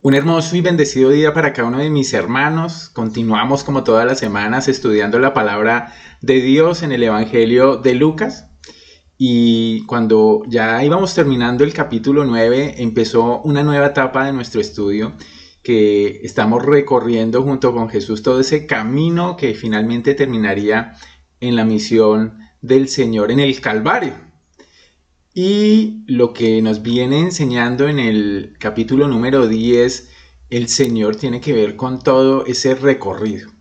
Un hermoso y bendecido día para cada uno de mis hermanos. Continuamos como todas las semanas estudiando la palabra de Dios en el Evangelio de Lucas. Y cuando ya íbamos terminando el capítulo 9, empezó una nueva etapa de nuestro estudio que estamos recorriendo junto con Jesús todo ese camino que finalmente terminaría en la misión del Señor en el Calvario. Y lo que nos viene enseñando en el capítulo número 10, el Señor tiene que ver con todo ese recorrido.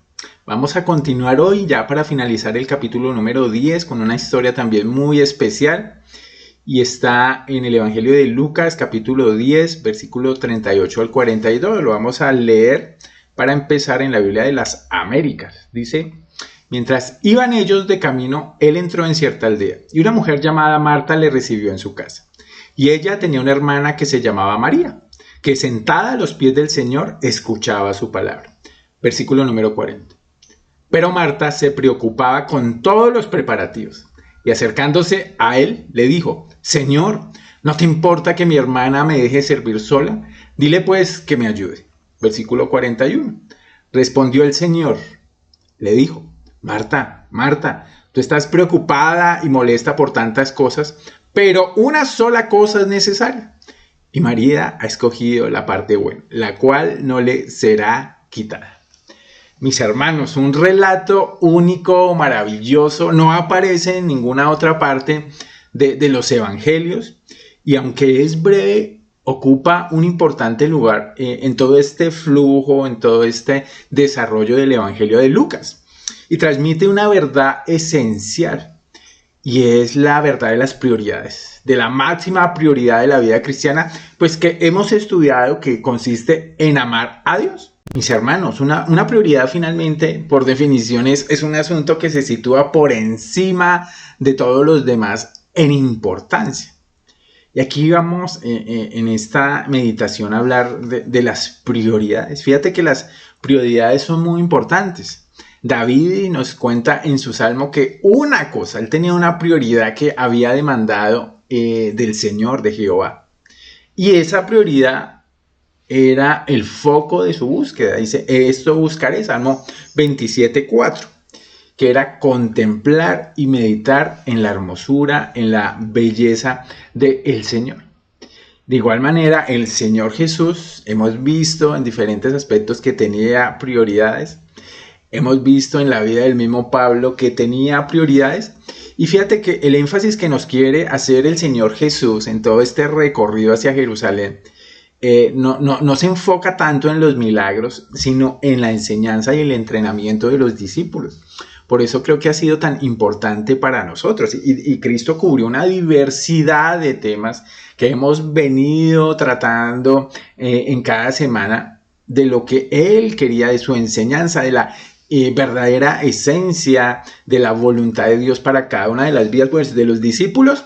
Vamos a continuar hoy ya para finalizar el capítulo número 10 con una historia también muy especial. Y está en el Evangelio de Lucas, capítulo 10, versículo 38 al 42. Lo vamos a leer para empezar en la Biblia de las Américas. Dice: mientras iban ellos de camino, él entró en cierta aldea, y una mujer llamada Marta le recibió en su casa. Y ella tenía una hermana que se llamaba María, que sentada a los pies del Señor escuchaba su palabra. Versículo número 40. Pero Marta se preocupaba con todos los preparativos, y acercándose a él le dijo: Señor, ¿no te importa que mi hermana me deje servir sola? Dile pues que me ayude. Versículo 41. Respondió el Señor, le dijo: Marta, Marta, tú estás preocupada y molesta por tantas cosas, pero una sola cosa es necesaria. Y María ha escogido la parte buena, la cual no le será quitada. Mis hermanos, un relato único, maravilloso, no aparece en ninguna otra parte de los evangelios, y aunque es breve, ocupa un importante lugar en todo este flujo, en todo este desarrollo del Evangelio de Lucas. Y transmite una verdad esencial, y es la verdad de las prioridades, de la máxima prioridad de la vida cristiana, pues que hemos estudiado, que consiste en amar a Dios. Mis hermanos, una prioridad finalmente, por definición, es un asunto que se sitúa por encima de todos los demás en importancia. Y aquí vamos en esta meditación a hablar de las prioridades. Fíjate que las prioridades son muy importantes. David nos cuenta en su salmo que una cosa, él tenía una prioridad que había demandado del Señor, de Jehová. Y esa prioridad era el foco de su búsqueda. Dice: esto buscaré, Salmo 27:4, que era contemplar y meditar en la hermosura, en la belleza del Señor. De igual manera, el Señor Jesús, hemos visto en diferentes aspectos que tenía prioridades. Hemos visto en la vida del mismo Pablo que tenía prioridades. Y fíjate que el énfasis que nos quiere hacer el Señor Jesús en todo este recorrido hacia Jerusalén no se enfoca tanto en los milagros, sino en la enseñanza y el entrenamiento de los discípulos. Por eso creo que ha sido tan importante para nosotros. Y Cristo cubrió una diversidad de temas que hemos venido tratando en cada semana, de lo que Él quería, de su enseñanza, de la verdadera esencia de la voluntad de Dios para cada una de las vidas, pues, de los discípulos,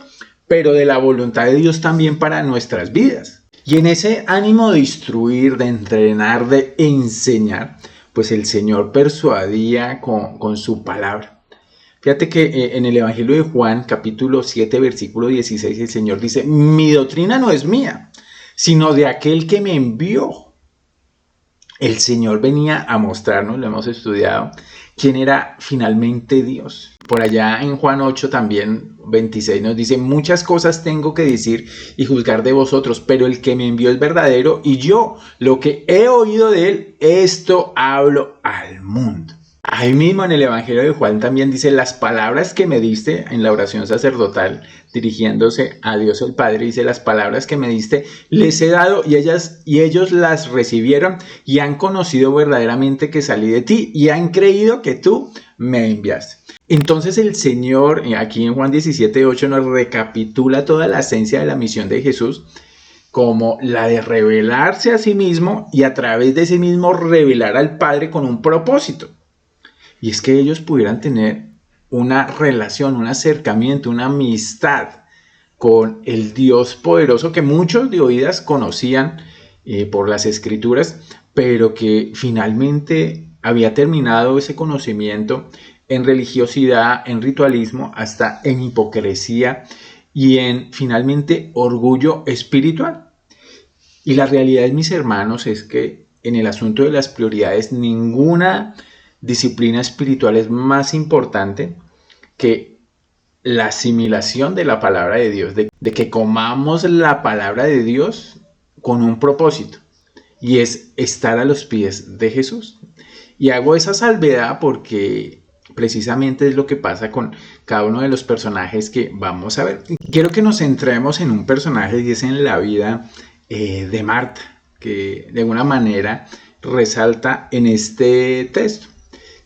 pero de la voluntad de Dios también para nuestras vidas. Y en ese ánimo de instruir, de entrenar, de enseñar, pues el Señor persuadía con su palabra. Fíjate que en el Evangelio de Juan, capítulo 7, versículo 16, el Señor dice: mi doctrina no es mía, sino de aquel que me envió. El Señor venía a mostrarnos, lo hemos estudiado, quién era finalmente Dios. Por allá en Juan 8 también, 26 nos dice: muchas cosas tengo que decir y juzgar de vosotros, pero el que me envió es verdadero, y yo, lo que he oído de él, esto hablo al mundo. Ahí mismo en el Evangelio de Juan también dice: las palabras que me diste, en la oración sacerdotal, dirigiéndose a Dios el Padre, dice: las palabras que me diste les he dado, y ellos las recibieron y han conocido verdaderamente que salí de ti, y han creído que tú me enviaste. Entonces el Señor, aquí en Juan 17:8, nos recapitula toda la esencia de la misión de Jesús, como la de revelarse a sí mismo y a través de sí mismo revelar al Padre con un propósito. Y es que ellos pudieran tener una relación, un acercamiento, una amistad con el Dios poderoso que muchos de oídas conocían por las Escrituras, pero que finalmente había terminado ese conocimiento en religiosidad, en ritualismo, hasta en hipocresía y en finalmente orgullo espiritual. Y la realidad, mis hermanos, es que en el asunto de las prioridades, ninguna disciplina espiritual es más importante que la asimilación de la palabra de Dios, de que comamos la palabra de Dios con un propósito, y es estar a los pies de Jesús. Y hago esa salvedad porque precisamente es lo que pasa con cada uno de los personajes que vamos a ver. Quiero que nos centremos en un personaje y es en la vida de Marta, que de alguna manera resalta en este texto.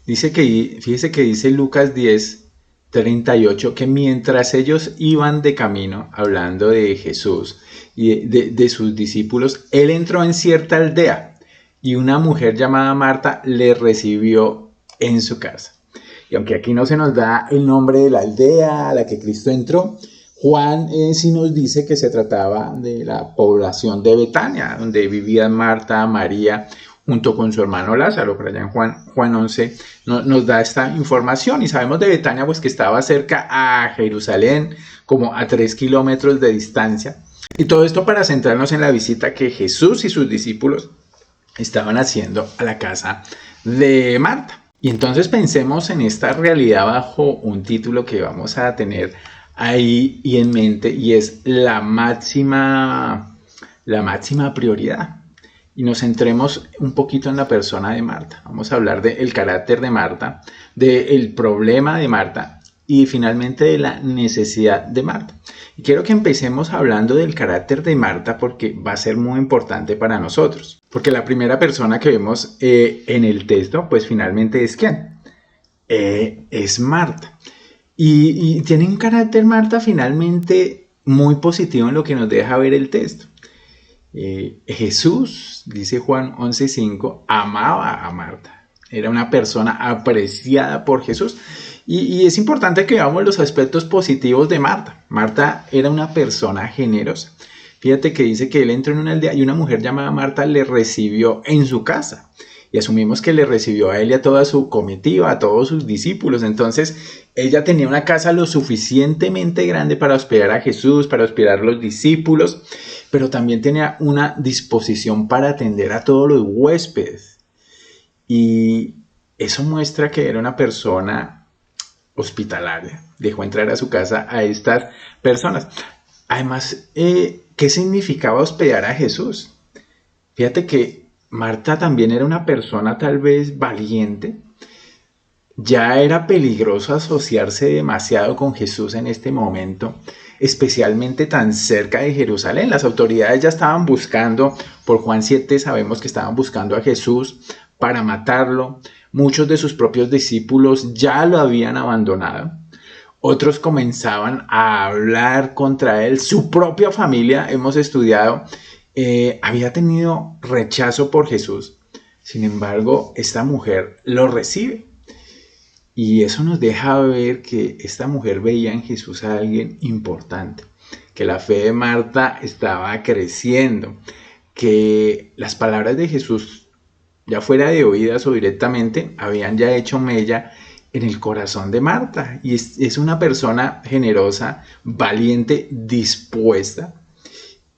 Fíjese que dice Lucas 10:38, que mientras ellos iban de camino, hablando de Jesús y de sus discípulos, él entró en cierta aldea y una mujer llamada Marta le recibió en su casa. Y aunque aquí no se nos da el nombre de la aldea a la que Cristo entró, Juan sí nos dice que se trataba de la población de Betania, donde vivían Marta, María, junto con su hermano Lázaro. Por allá en Juan 11 nos da esta información, y sabemos de Betania pues que estaba cerca a Jerusalén, como a 3 kilómetros de distancia. Y todo esto para centrarnos en la visita que Jesús y sus discípulos estaban haciendo a la casa de Marta. Y entonces pensemos en esta realidad bajo un título que vamos a tener ahí y en mente, y es la máxima prioridad. Y nos centremos un poquito en la persona de Marta. Vamos a hablar del carácter de Marta, del problema de Marta y finalmente de la necesidad de Marta. Y quiero que empecemos hablando del carácter de Marta porque va a ser muy importante para nosotros. Porque la primera persona que vemos en el texto, pues finalmente es ¿quién? Es Marta. Y tiene un carácter Marta finalmente muy positivo en lo que nos deja ver el texto. Jesús, dice Juan 11:5, amaba a Marta. Era una persona apreciada por Jesús. Y es importante que veamos los aspectos positivos de Marta. Marta era una persona generosa. Fíjate que dice que él entró en una aldea y una mujer llamada Marta le recibió en su casa. Y asumimos que le recibió a él y a toda su comitiva, a todos sus discípulos. Entonces, ella tenía una casa lo suficientemente grande para hospedar a Jesús, para hospedar a los discípulos, pero también tenía una disposición para atender a todos los huéspedes. Y eso muestra que era una persona hospitalaria. Dejó entrar a su casa a estas personas. Además, ¿qué significaba hospedar a Jesús? Fíjate que Marta también era una persona tal vez valiente. Ya era peligroso asociarse demasiado con Jesús en este momento, especialmente tan cerca de Jerusalén. Las autoridades ya estaban buscando, por Juan 7 sabemos que estaban buscando a Jesús para matarlo. Muchos de sus propios discípulos ya lo habían abandonado. Otros comenzaban a hablar contra él. Su propia familia, hemos estudiado, había tenido rechazo por Jesús. Sin embargo, esta mujer lo recibe. Y eso nos deja ver que esta mujer veía en Jesús a alguien importante, que la fe de Marta estaba creciendo, que las palabras de Jesús, ya fuera de oídas o directamente, habían ya hecho mella en el corazón de Marta. Y es una persona generosa, valiente, dispuesta.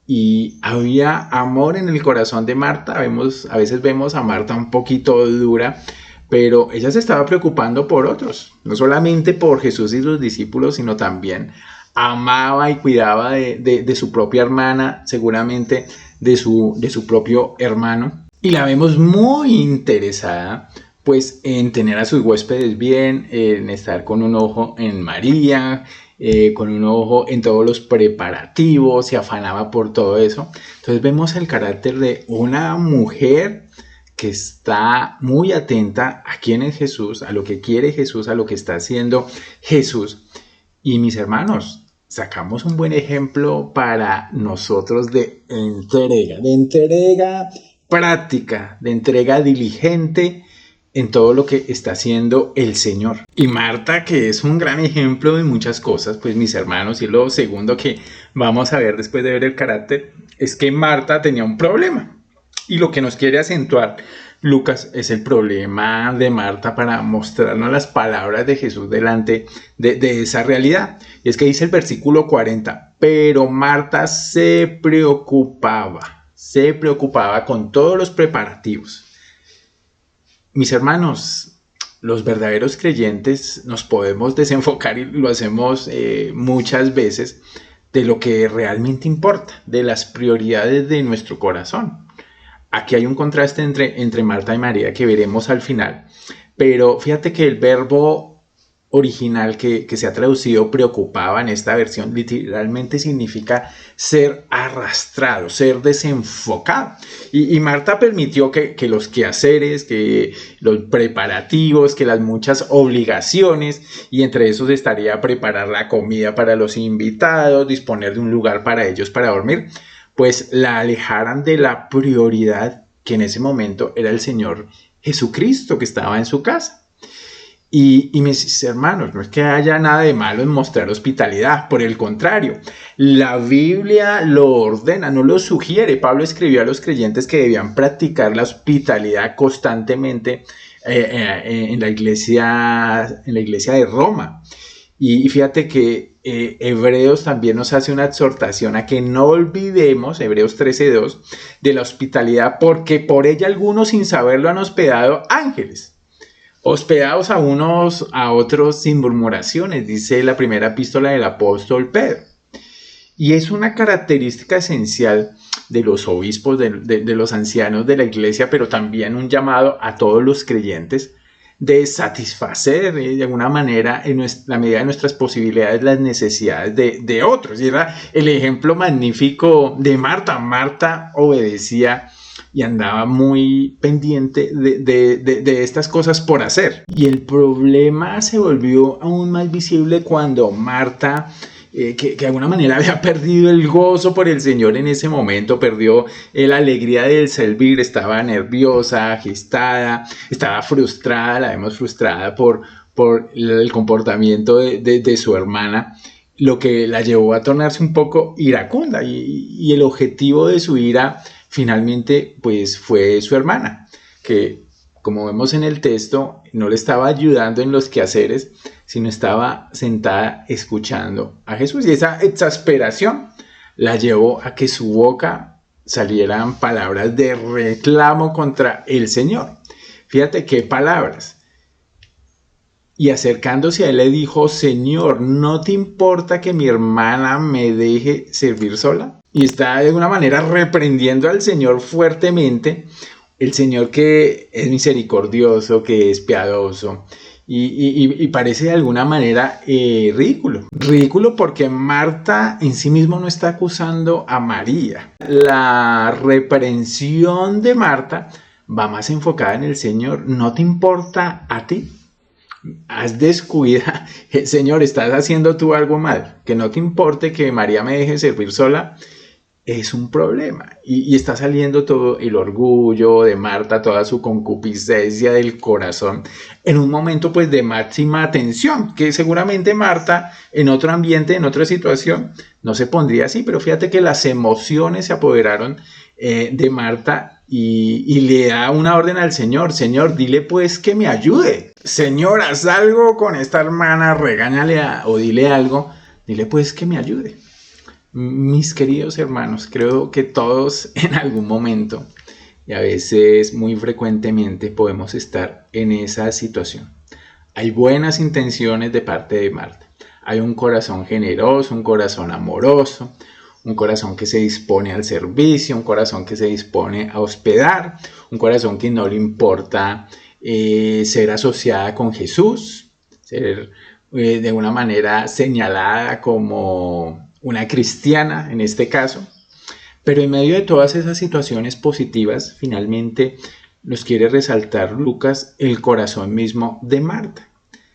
Y había amor en el corazón de Marta. A veces vemos a Marta un poquito dura, pero ella se estaba preocupando por otros, no solamente por Jesús y sus discípulos, sino también amaba y cuidaba de su propia hermana, seguramente de su propio hermano. Y la vemos muy interesada pues en tener a sus huéspedes bien, en estar con un ojo en María, con un ojo en todos los preparativos, se afanaba por todo eso. Entonces vemos el carácter de una mujer que está muy atenta a quién es Jesús, a lo que quiere Jesús, a lo que está haciendo Jesús. Y mis hermanos, sacamos un buen ejemplo para nosotros de entrega práctica, de entrega diligente en todo lo que está haciendo el Señor. Y Marta, que es un gran ejemplo de muchas cosas, pues mis hermanos, y lo segundo que vamos a ver después de ver el carácter, es que Marta tenía un problema. Y lo que nos quiere acentuar Lucas es el problema de Marta para mostrarnos las palabras de Jesús delante de esa realidad. Y es que dice el versículo 40, pero Marta se preocupaba se preocupaba con todos los preparativos. Mis hermanos, los verdaderos creyentes nos podemos desenfocar y lo hacemos muchas veces de lo que realmente importa, de las prioridades de nuestro corazón. Aquí hay un contraste entre Marta y María que veremos al final, pero fíjate que el verbo original que se ha traducido preocupaba en esta versión literalmente significa ser arrastrado, ser desenfocado. Y Marta permitió que los quehaceres, que los preparativos, que las muchas obligaciones, y entre esos estaría preparar la comida para los invitados, disponer de un lugar para ellos para dormir, pues la alejaran de la prioridad que en ese momento era el Señor Jesucristo que estaba en su casa. Y mis hermanos, no es que haya nada de malo en mostrar hospitalidad, por el contrario, la Biblia lo ordena, no lo sugiere. Pablo escribió a los creyentes que debían practicar la hospitalidad constantemente en la iglesia de Roma. Y fíjate que Hebreos también nos hace una exhortación a que no olvidemos, Hebreos 13:2, de la hospitalidad, porque por ella algunos sin saberlo han hospedado ángeles. Hospedados a unos a otros sin murmuraciones, dice la primera epístola del apóstol Pedro. Y es una característica esencial de los obispos, de los ancianos de la iglesia, pero también un llamado a todos los creyentes de satisfacer de alguna manera en la medida de nuestras posibilidades las necesidades de otros. Y era el ejemplo magnífico de Marta. Marta obedecía y andaba muy pendiente de estas cosas por hacer. Y el problema se volvió aún más visible cuando Marta, que de alguna manera había perdido el gozo por el Señor en ese momento, perdió la alegría del servir, estaba nerviosa, agitada, estaba frustrada, la vemos frustrada por el comportamiento de su hermana, lo que la llevó a tornarse un poco iracunda, y el objetivo de su ira finalmente pues fue su hermana, que como vemos en el texto no le estaba ayudando en los quehaceres, sino estaba sentada escuchando a Jesús, y esa exasperación la llevó a que su boca salieran palabras de reclamo contra el Señor. Fíjate qué palabras. Y acercándose a él le dijo: Señor, ¿no te importa que mi hermana me deje servir sola? Y está de alguna manera reprendiendo al Señor fuertemente, el Señor que es misericordioso, que es piadoso, y parece de alguna manera ridículo. Ridículo porque Marta en sí mismo no está acusando a María. La reprensión de Marta va más enfocada en el Señor. ¿No te importa a ti? Has descuidado, Señor, estás haciendo tú algo mal. Que no te importe que María me deje servir sola, es un problema. Y está saliendo todo el orgullo de Marta, toda su concupiscencia del corazón, en un momento pues de máxima tensión, que seguramente Marta en otro ambiente, en otra situación, no se pondría así. Pero fíjate que las emociones se apoderaron de Marta, y le da una orden al Señor: Señor, dile pues que me ayude. Señor, haz algo con esta hermana, regáñale o dile algo, dile pues que me ayude. Mis queridos hermanos, creo que todos en algún momento, y a veces muy frecuentemente, podemos estar en esa situación. Hay buenas intenciones de parte de Marta. Hay un corazón generoso, un corazón amoroso, un corazón que se dispone al servicio, un corazón que se dispone a hospedar, un corazón que no le importa ser asociada con Jesús, ser de una manera señalada como una cristiana en este caso. Pero en medio de todas esas situaciones positivas, finalmente nos quiere resaltar Lucas el corazón mismo de Marta.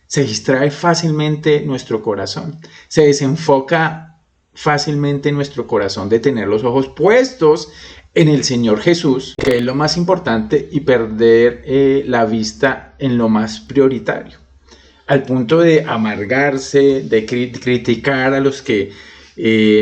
Se distrae fácilmente nuestro corazón, se desenfoca fácilmente nuestro corazón de tener los ojos puestos en el Señor Jesús, que es lo más importante, y perder la vista en lo más prioritario, al punto de amargarse, de criticar a los que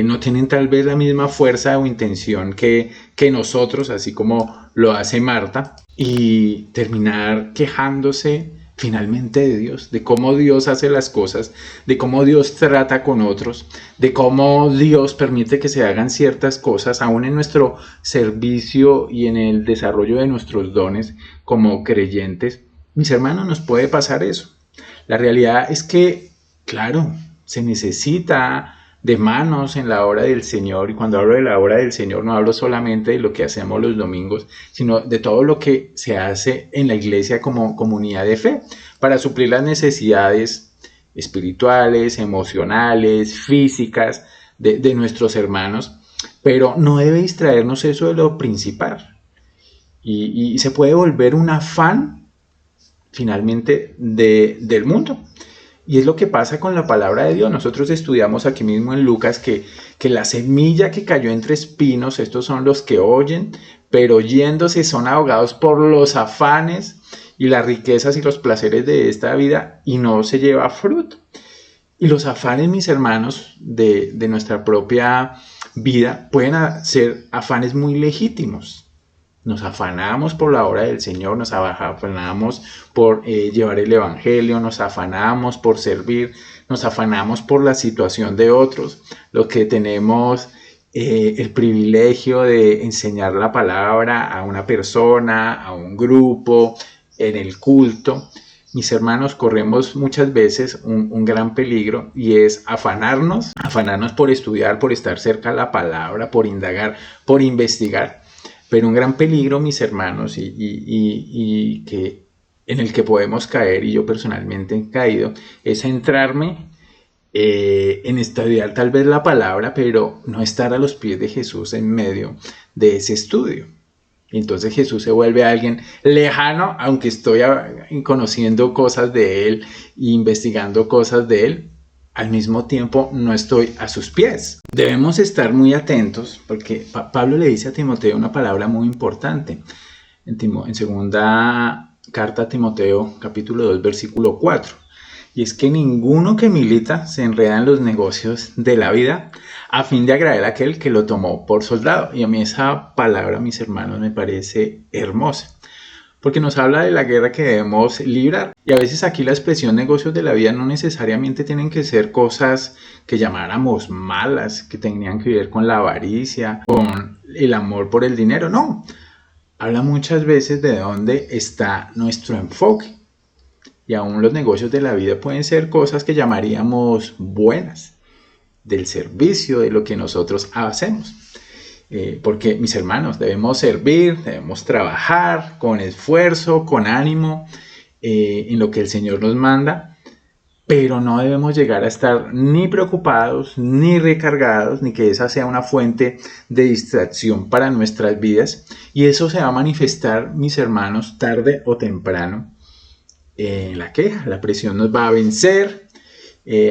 no tienen tal vez la misma fuerza o intención que nosotros, así como lo hace Marta, y terminar quejándose, finalmente de Dios, de cómo Dios hace las cosas, de cómo Dios trata con otros, de cómo Dios permite que se hagan ciertas cosas, aún en nuestro servicio y en el desarrollo de nuestros dones como creyentes. Mis hermanos, nos puede pasar eso. La realidad es que, claro, se necesita de manos en la obra del Señor, y cuando hablo de la obra del Señor no hablo solamente de lo que hacemos los domingos, sino de todo lo que se hace en la iglesia como comunidad de fe para suplir las necesidades espirituales, emocionales, físicas de nuestros hermanos, pero no debe distraernos eso de lo principal, y se puede volver un afán finalmente del mundo. Y es lo que pasa con la palabra de Dios. Nosotros estudiamos aquí mismo en Lucas que la semilla que cayó entre espinos, estos son los que oyen, pero yéndose son ahogados por los afanes y las riquezas y los placeres de esta vida, y no se lleva fruto. Y los afanes, mis hermanos, de nuestra propia vida pueden ser afanes muy legítimos. Nos afanamos por la obra del Señor, nos afanamos por llevar el Evangelio, nos afanamos por servir, nos afanamos por la situación de otros, los que tenemos el privilegio de enseñar la palabra a una persona, a un grupo, en el culto. Mis hermanos, corremos muchas veces un gran peligro, y es afanarnos por estudiar, por estar cerca de la palabra, por indagar, por investigar. Pero un gran peligro, mis hermanos, y que en el que podemos caer, y yo personalmente he caído, es centrarme en estudiar tal vez la palabra, pero no estar a los pies de Jesús en medio de ese estudio. Y entonces Jesús se vuelve alguien lejano, aunque estoy conociendo cosas de Él e investigando cosas de Él. Al mismo tiempo no estoy a sus pies. Debemos estar muy atentos, porque Pablo le dice a Timoteo una palabra muy importante en segunda carta a Timoteo, capítulo 2, versículo 4, y es que ninguno que milita se enreda en los negocios de la vida a fin de agradar a aquel que lo tomó por soldado. Y a mí esa palabra, mis hermanos, me parece hermosa, porque nos habla de la guerra que debemos librar. Y a veces aquí la expresión negocios de la vida no necesariamente tienen que ser cosas que llamáramos malas, que tenían que ver con la avaricia, con el amor por el dinero. No, habla muchas veces de dónde está nuestro enfoque. Y aún los negocios de la vida pueden ser cosas que llamaríamos buenas, del servicio, de lo que nosotros hacemos. Porque, mis hermanos, debemos servir, debemos trabajar con esfuerzo, con ánimo, en lo que el Señor nos manda, pero no debemos llegar a estar ni preocupados, ni recargados, ni que esa sea una fuente de distracción para nuestras vidas. Y eso se va a manifestar, mis hermanos, tarde o temprano, en la queja. La presión nos va a vencer,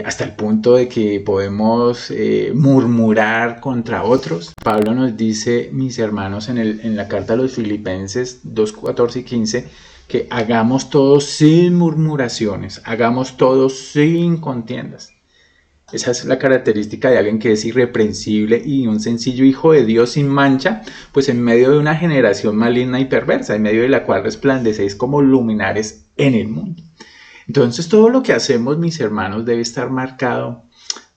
hasta el punto de que podemos murmurar contra otros. Pablo nos dice, mis hermanos, en la carta a los Filipenses 2, 14 y 15, que hagamos todo sin murmuraciones, hagamos todo sin contiendas. Esa es la característica de alguien que es irreprensible y un sencillo hijo de Dios sin mancha, pues en medio de una generación maligna y perversa, en medio de la cual resplandecéis como luminares en el mundo. Entonces todo lo que hacemos, mis hermanos, debe estar marcado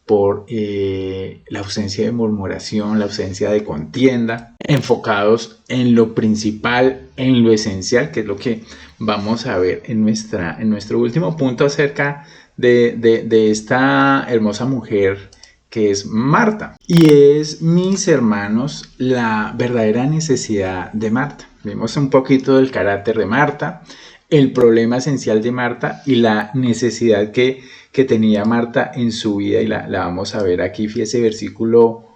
por la ausencia de murmuración, la ausencia de contienda, enfocados en lo principal, en lo esencial, que es lo que vamos a ver en nuestro último punto acerca de esta hermosa mujer que es Marta. Y es, mis hermanos, la verdadera necesidad de Marta. Vimos un poquito del carácter de Marta, el problema esencial de Marta y la necesidad que tenía Marta en su vida, y la vamos a ver aquí. Fíjese, versículo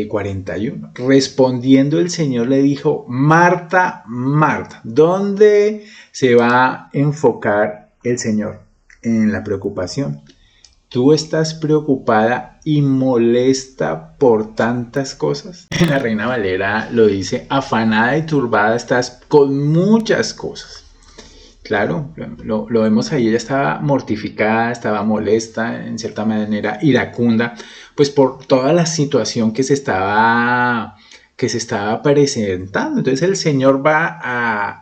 41. Respondiendo el Señor le dijo, Marta, Marta. ¿Dónde se va a enfocar el Señor? En la preocupación. ¿Tú estás preocupada y molesta por tantas cosas? En la Reina Valera lo dice, afanada y turbada estás con muchas cosas. Claro, lo vemos ahí, ella estaba mortificada, estaba molesta, en cierta manera iracunda, pues por toda la situación que se estaba presentando. Entonces el Señor va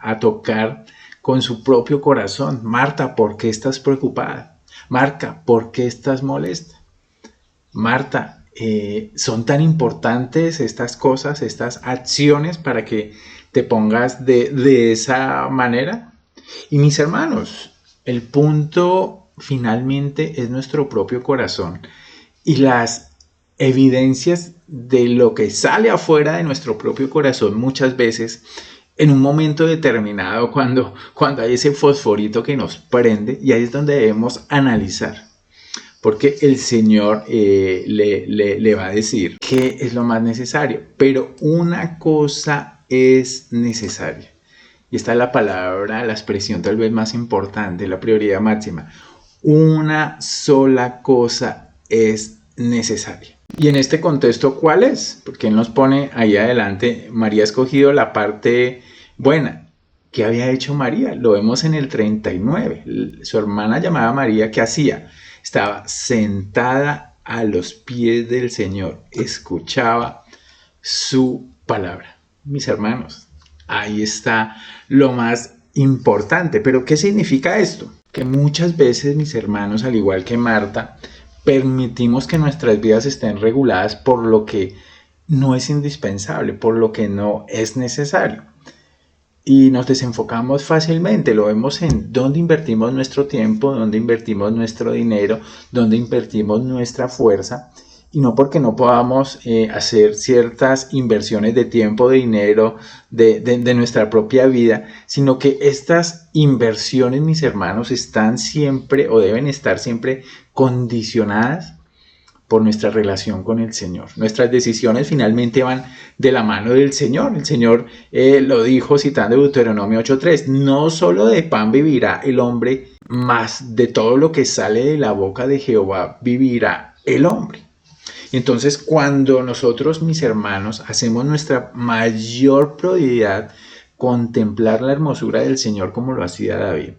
a tocar con su propio corazón: Marta, ¿por qué estás preocupada? Marta, ¿por qué estás molesta? Marta, son tan importantes estas cosas, estas acciones para que te pongas de esa manera. Y mis hermanos, el punto finalmente es nuestro propio corazón y las evidencias de lo que sale afuera de nuestro propio corazón muchas veces en un momento determinado cuando hay ese fosforito que nos prende, y ahí es donde debemos analizar. Porque el Señor le va a decir qué es lo más necesario. Pero una cosa es necesaria. Y esta es la palabra, la expresión tal vez más importante, la prioridad máxima. Una sola cosa es necesaria. Y en este contexto, ¿cuál es? Porque Él nos pone ahí adelante: María ha escogido la parte buena. ¿Qué había hecho María? Lo vemos en el 39. Su hermana llamada María, ¿qué hacía? Estaba sentada a los pies del Señor, escuchaba su palabra. Mis hermanos, ahí está lo más importante. Pero ¿qué significa esto? Que muchas veces, mis hermanos, al igual que Marta, permitimos que nuestras vidas estén reguladas por lo que no es indispensable, por lo que no es necesario. Y nos desenfocamos fácilmente. Lo vemos en dónde invertimos nuestro tiempo, dónde invertimos nuestro dinero, dónde invertimos nuestra fuerza. Y no porque no podamos hacer ciertas inversiones de tiempo, de dinero, de nuestra propia vida, sino que estas inversiones, mis hermanos, están siempre o deben estar siempre condicionadas por nuestra relación con el Señor. Nuestras decisiones finalmente van de la mano del Señor. El Señor lo dijo citando Deuteronomio 8:3: no solo de pan vivirá el hombre, mas de todo lo que sale de la boca de Jehová vivirá el hombre. Entonces, cuando nosotros, mis hermanos, hacemos nuestra mayor prioridad contemplar la hermosura del Señor como lo hacía David.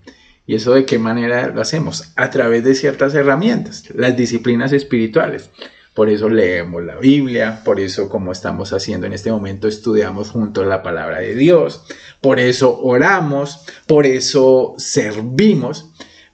¿Y eso de qué manera lo hacemos? A través de ciertas herramientas, las disciplinas espirituales. Por eso leemos la Biblia, por eso, como estamos haciendo en este momento, estudiamos juntos la palabra de Dios, por eso oramos, por eso servimos.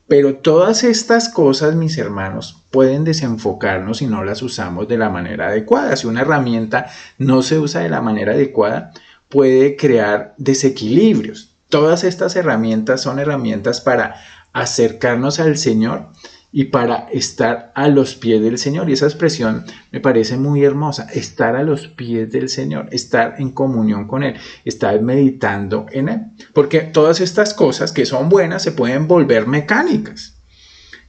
Pero todas estas cosas, mis hermanos, pueden desenfocarnos si no las usamos de la manera adecuada. Si una herramienta no se usa de la manera adecuada, puede crear desequilibrios. Todas estas herramientas son herramientas para acercarnos al Señor y para estar a los pies del Señor. Y esa expresión me parece muy hermosa: estar a los pies del Señor, estar en comunión con Él, estar meditando en Él. Porque todas estas cosas que son buenas se pueden volver mecánicas.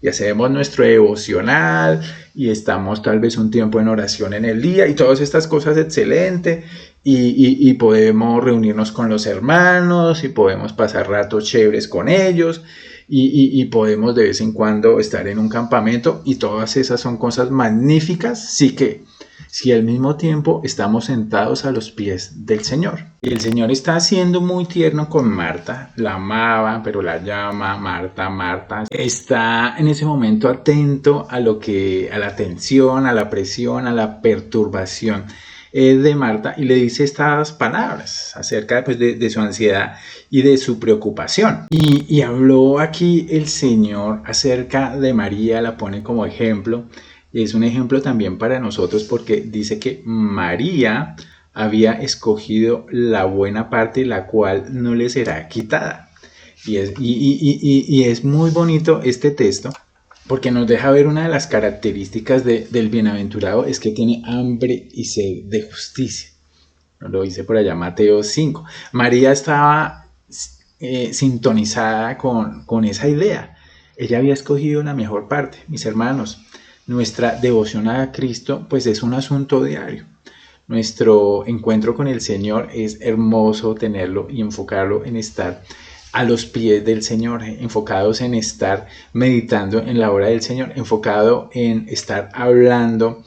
Y hacemos nuestro devocional y estamos tal vez un tiempo en oración en el día y todas estas cosas excelentes, y podemos reunirnos con los hermanos y podemos pasar ratos chéveres con ellos y podemos de vez en cuando estar en un campamento, y todas esas son cosas magníficas, sí, que si al mismo tiempo estamos sentados a los pies del Señor. Y el Señor está siendo muy tierno con Marta, la amaba, pero la llama Marta, Marta. Está en ese momento atento a la tensión, a la presión, a la perturbación de Marta, y le dice estas palabras acerca de su ansiedad y de su preocupación. Y habló aquí el Señor acerca de María, la pone como ejemplo. Es un ejemplo también para nosotros, porque dice que María había escogido la buena parte, la cual no le será quitada. Y es muy bonito este texto, porque nos deja ver una de las características del bienaventurado: es que tiene hambre y sed de justicia. Lo dice por allá Mateo 5. María estaba sintonizada con esa idea. Ella había escogido la mejor parte. Mis hermanos, nuestra devoción a Cristo pues es un asunto diario. Nuestro encuentro con el Señor es hermoso tenerlo y enfocarlo en estar a los pies del Señor, enfocados en estar meditando en la obra del Señor, enfocado en estar hablando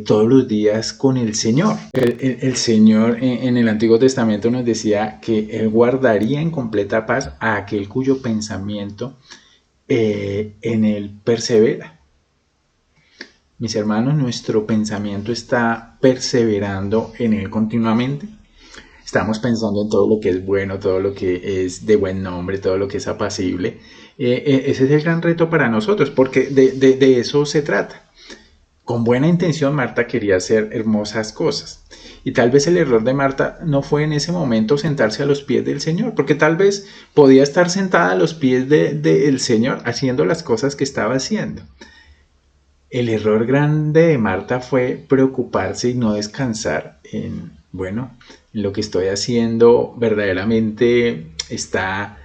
todos los días con el Señor. El Señor en el Antiguo Testamento nos decía que Él guardaría en completa paz a aquel cuyo pensamiento en Él persevera. Mis hermanos, nuestro pensamiento está perseverando en Él continuamente. Estamos pensando en todo lo que es bueno, todo lo que es de buen nombre, todo lo que es apacible. Ese es el gran reto para nosotros, porque de eso se trata. Con buena intención, Marta quería hacer hermosas cosas. Y tal vez el error de Marta no fue en ese momento sentarse a los pies del Señor, porque tal vez podía estar sentada a los pies del Señor haciendo las cosas que estaba haciendo. El error grande de Marta fue preocuparse y no descansar en lo que estoy haciendo verdaderamente está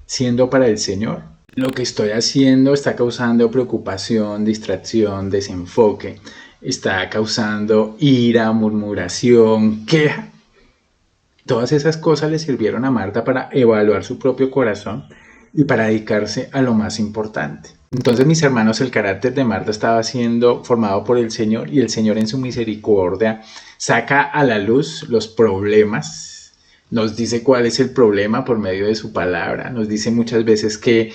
siendo para el Señor. Lo que estoy haciendo está causando preocupación, distracción, desenfoque, está causando ira, murmuración, queja. Todas esas cosas le sirvieron a Marta para evaluar su propio corazón y para dedicarse a lo más importante. Entonces, mis hermanos, el carácter de Marta estaba siendo formado por el Señor y el Señor en su misericordia saca a la luz los problemas, nos dice cuál es el problema por medio de su palabra, nos dice muchas veces qué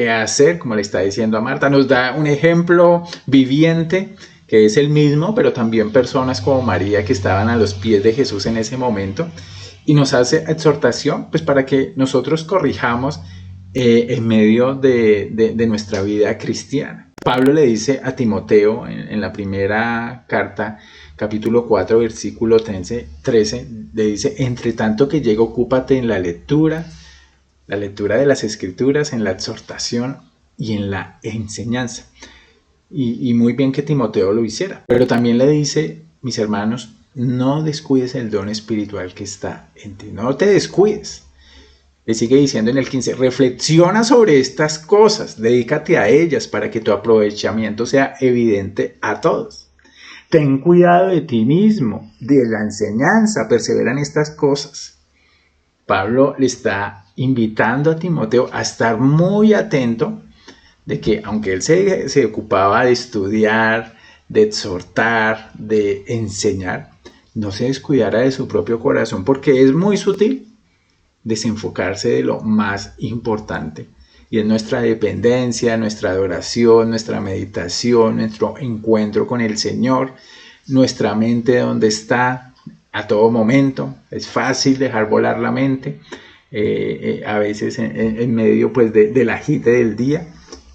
hacer, como le está diciendo a Marta, nos da un ejemplo viviente que es el mismo, pero también personas como María que estaban a los pies de Jesús en ese momento y nos hace exhortación pues para que nosotros corrijamos en medio de nuestra vida cristiana. Pablo le dice a Timoteo en la primera carta, capítulo 4, versículo 13, le dice, entre tanto que llego, ocúpate en la lectura de las escrituras, en la exhortación y en la enseñanza. Y muy bien que Timoteo lo hiciera. Pero también le dice, mis hermanos, no descuides el don espiritual que está en ti, no te descuides. Le sigue diciendo en el 15, reflexiona sobre estas cosas, dedícate a ellas para que tu aprovechamiento sea evidente a todos. Ten cuidado de ti mismo, de la enseñanza, persevera en estas cosas. Pablo le está invitando a Timoteo a estar muy atento de que aunque él se ocupaba de estudiar, de exhortar, de enseñar, no se descuidara de su propio corazón porque es muy sutil desenfocarse de lo más importante y es nuestra dependencia, nuestra adoración, nuestra meditación, nuestro encuentro con el Señor, nuestra mente donde está a todo momento. Es fácil dejar volar la mente a veces en medio pues del agite del día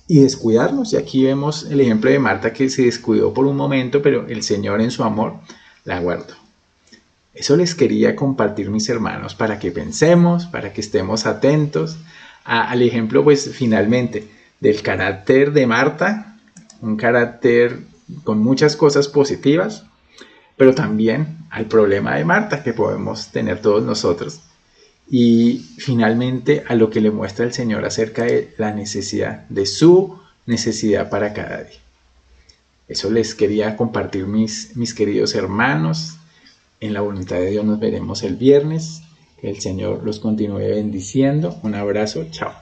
y descuidarnos. Y aquí vemos el ejemplo de Marta que se descuidó por un momento, pero el Señor en su amor la guardó. Eso les quería compartir, mis hermanos, para que pensemos, para que estemos atentos al ejemplo, pues finalmente, del carácter de Marta, un carácter con muchas cosas positivas, pero también al problema de Marta que podemos tener todos nosotros. Y finalmente a lo que le muestra el Señor acerca de la necesidad, de su necesidad para cada día. Eso les quería compartir, mis queridos hermanos. En la voluntad de Dios nos veremos el viernes. Que el Señor los continúe bendiciendo. Un abrazo. Chao.